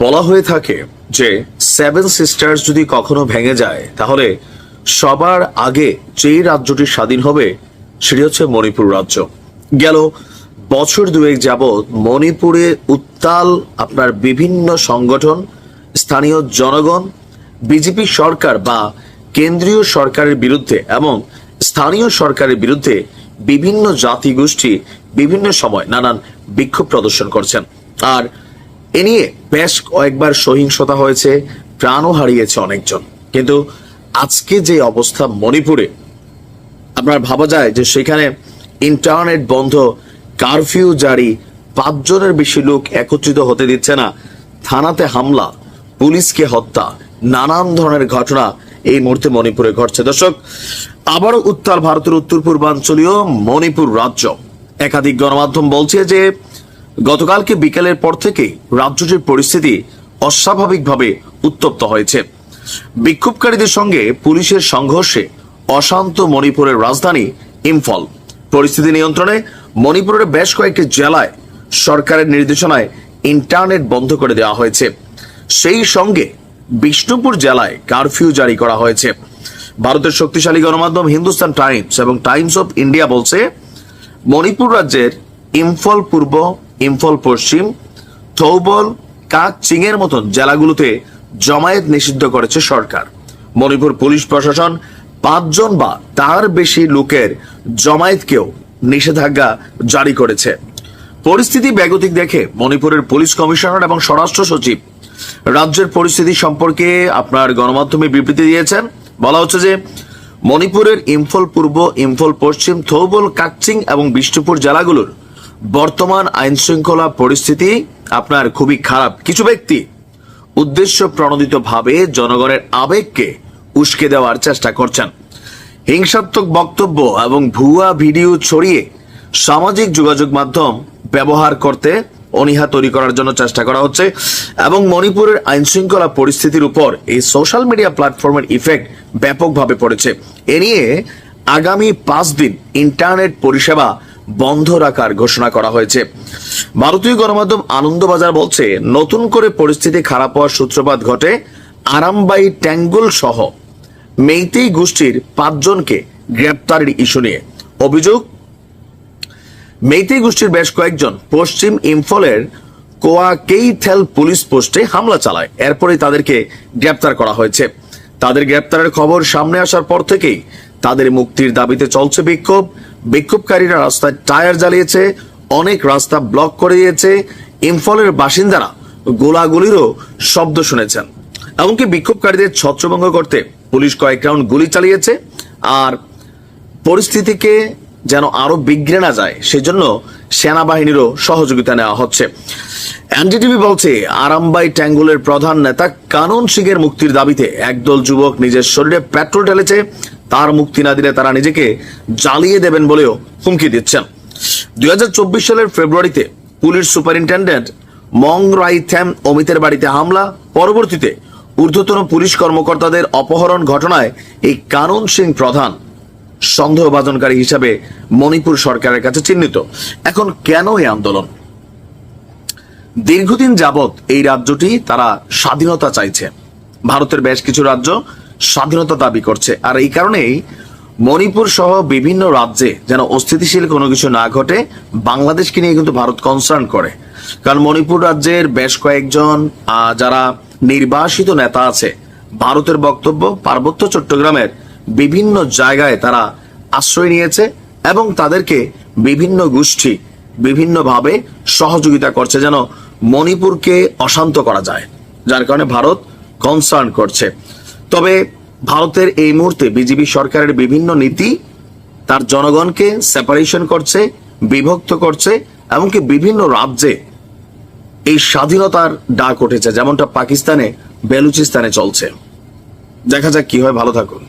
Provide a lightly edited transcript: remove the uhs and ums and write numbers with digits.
বলা হয়ে থাকে যে সেভেন সিস্টার্স যদি কখনো ভেঙে যায় তাহলে সবার আগে যেই রাজ্যটি স্বাধীন হবে সেটি হচ্ছে মণিপুর রাজ্য। গেল বছর দুয়েক যাবৎ মণিপুরে উত্তাল আপনার বিভিন্ন সংগঠন, স্থানীয় জনগণ, বিজেপি সরকার বা কেন্দ্রীয় সরকারের বিরুদ্ধে এবং স্থানীয় সরকারের বিরুদ্ধে বিভিন্ন জাতিগোষ্ঠী বিভিন্ন সময় নানান বিক্ষোভ প্রদর্শন করছেন। আর এ নিয়ে বেশ কয়েকবার সহিংসতা হয়েছে, প্রাণও হারিয়েছে অনেকজন। কিন্তু আজকে যে অবস্থা মণিপুরে, আপনার ভাবা যায় যে সেখানে ইন্টারনেট বন্ধ, কারফিউ জারি, 5 জনের বেশি লোক একত্রিত হতে দিচ্ছে না, থানাতে হামলা, পুলিশকে হত্যা, নানান ধরনের ঘটনা এই মুহূর্তে মণিপুরে ঘটছে। দর্শক, আবারও উত্তাল ভারতের উত্তর পূর্বাঞ্চলীয় মণিপুর রাজ্য। একাধিক গণমাধ্যম বলছে যে গতকালকে বিকেলের পর থেকেই রাজ্যটির পরিস্থিতি অস্বাভাবিকভাবে উত্তপ্ত হয়েছে। বিক্ষোভকারীদের সঙ্গে পুলিশের সংঘর্ষে অশান্ত মণিপুরের রাজধানী ইম্ফল। পরিস্থিতি নিয়ন্ত্রণে মণিপুরের বেশ কয়েকটি জেলায় সরকারের নির্দেশনায় ইন্টারনেট বন্ধ করে দেওয়া হয়েছে। সেই সঙ্গে বিষ্ণুপুর জেলায় কারফিউ জারি করা হয়েছে। ভারতের শক্তিশালী গণমাধ্যম হিন্দুস্তান টাইমস এবং টাইমস অফ ইন্ডিয়া বলছে মণিপুর রাজ্যের ইম্ফল পূর্ব, ইম্ফল পশ্চিম, থৌবল, কাকচিং এর মতন জেলাগুলোতে জমায়েত নিষিদ্ধ করেছে সরকার। মণিপুর পুলিশ প্রশাসন 5 জন বা তার বেশি লোকের জমায়েতকেও নিষেধাজ্ঞা জারি করেছে। পরিস্থিতি বেগতিক দেখে মণিপুরের পুলিশ কমিশনার এবং স্বরাষ্ট্র সচিব রাজ্যের পরিস্থিতি সম্পর্কে আপনার গণমাধ্যমে বিবৃতি দিয়েছেন। বলা হচ্ছে যে মণিপুরের ইম্ফল পূর্ব, ইম্ফল পশ্চিম, থৌবল, কাকচিং এবং বিষ্ণুপুর জেলাগুলোর বর্তমান আইন শৃঙ্খলা পরিস্থিতি আপনার খুবই খারাপ। কিছু ব্যক্তি উদ্দেশ্য প্রণোদিত ভাবে জনগণের আবেগকে উস্কে দেওয়ার চেষ্টা করছেন। হিংসাত্মক বক্তব্য এবং ভুয়া ভিডিও ছড়িয়ে সামাজিক যোগাযোগ মাধ্যম ব্যবহার করতে অনীহা তৈরি করার জন্য চেষ্টা করা হচ্ছে এবং মণিপুরের আইন শৃঙ্খলা পরিস্থিতির উপর এই সোশ্যাল মিডিয়া প্ল্যাটফর্মের ইফেক্ট ব্যাপকভাবে পড়েছে। এ নিয়ে আগামী 5 দিন ইন্টারনেট পরিষেবা বন্ধ রাখার ঘোষণা করা হয়েছে। ভারতীয় গণমাধ্যম আনন্দবাজার বলছে নতুন করে পরিস্থিতি খারাপ হওয়ার সূত্রপাত ঘটে আরামবাই ট্যাঙ্গুল সহ মেইতেই গোষ্ঠীর 5 জনকে গ্রেপ্তারের ইস্যু নিয়ে। অভিযোগ, মেইতেই গোষ্ঠীর বেশ কয়েকজন পশ্চিম ইম্ফলের কোয়াকেইথেল পুলিশ পোস্টে হামলা চালায়। এরপরেই তাদেরকে গ্রেপ্তার করা হয়েছে। তাদের গ্রেপ্তারের খবর সামনে আসার পর থেকেই তাদের মুক্তির দাবিতে চলছে বিক্ষোভ। বিক্ষোভকারীরা রাস্তায় টায়ার জ্বালিয়েছে, অনেক রাস্তা ব্লক করে দিয়েছে। ইম্ফলের বাসিন্দারা গোলাগুলিরও শব্দ শুনেছেন। এমনকি বিক্ষোভকারীদের ছত্রভঙ্গ করতে পুলিশ কয়েক রাউন্ড গুলি চালিয়েছে। আর পরিস্থিতিকে যেন আরো বিগড়ে না যায় সেজন্য সেনাবাহিনীরও সহযোগিতা নেওয়া হচ্ছে। এনডিটিভি বলছে আরামবাই ট্যাঙ্গুলের প্রধান নেতা কানন সিং এর মুক্তির দাবিতে একদল যুবক নিজের শরীরে পেট্রোল ঢেলেছে। তার মুক্তি না দিলে তারা নিজেকে জ্বালিয়ে দেবেন বলেও হুমকি দিচ্ছেন। 2024 সালের ফেব্রুয়ারিতে পুলিশ সুপারিনটেন্ডেন্ট মং রাইথ্যাম অমিতের বাড়িতে হামলা, পরবর্তীতে ঊর্ধ্বতন পুলিশ কর্মকর্তাদের অপহরণ ঘটনায় এই কানন সিং প্রধান সন্দেহভাজনকারী হিসাবে মণিপুর সরকারের কাছে চিহ্নিত। এখন কেন এই আন্দোলন? দীর্ঘদিন যাবৎ এই রাজ্যটি তারা স্বাধীনতা চাইছে। ভারতের বেশ কিছু রাজ্য স্বাধীনতা দাবি করছে। আর এই কারণেই মণিপুর সহ বিভিন্ন রাজ্যে যেন অস্থিতিশীল কোনো কিছু না ঘটে বাংলাদেশকে নিয়ে কিন্তু ভারত কনসার্ন করে। কারণ মণিপুর রাজ্যের বেশ কয়েকজন যারা নির্বাসিত নেতা আছে, ভারতের বক্তব্য পার্বত্য চট্টগ্রামের বিভিন্ন জায়গায় তারা আশ্রয় নিয়েছে এবং তাদেরকে বিভিন্ন গোষ্ঠী বিভিন্নভাবে সহযোগিতা করছে যেন মণিপুরকে অশান্ত করা যায়, যার কারণে ভারত কনসার্ন করছে। তবে ভারতের এই মুহূর্তে বিজেপি সরকারের বিভিন্ন নীতি তার জনগণকে সেপারেশন করছে, বিভক্ত করছে, এমনকি বিভিন্ন রাজ্যে এই স্বাধীনতার ডাক উঠেছে, যেমনটা পাকিস্তানে বেলুচিস্তানে চলছে। দেখা যাক কি হয়। ভালো থাকুন।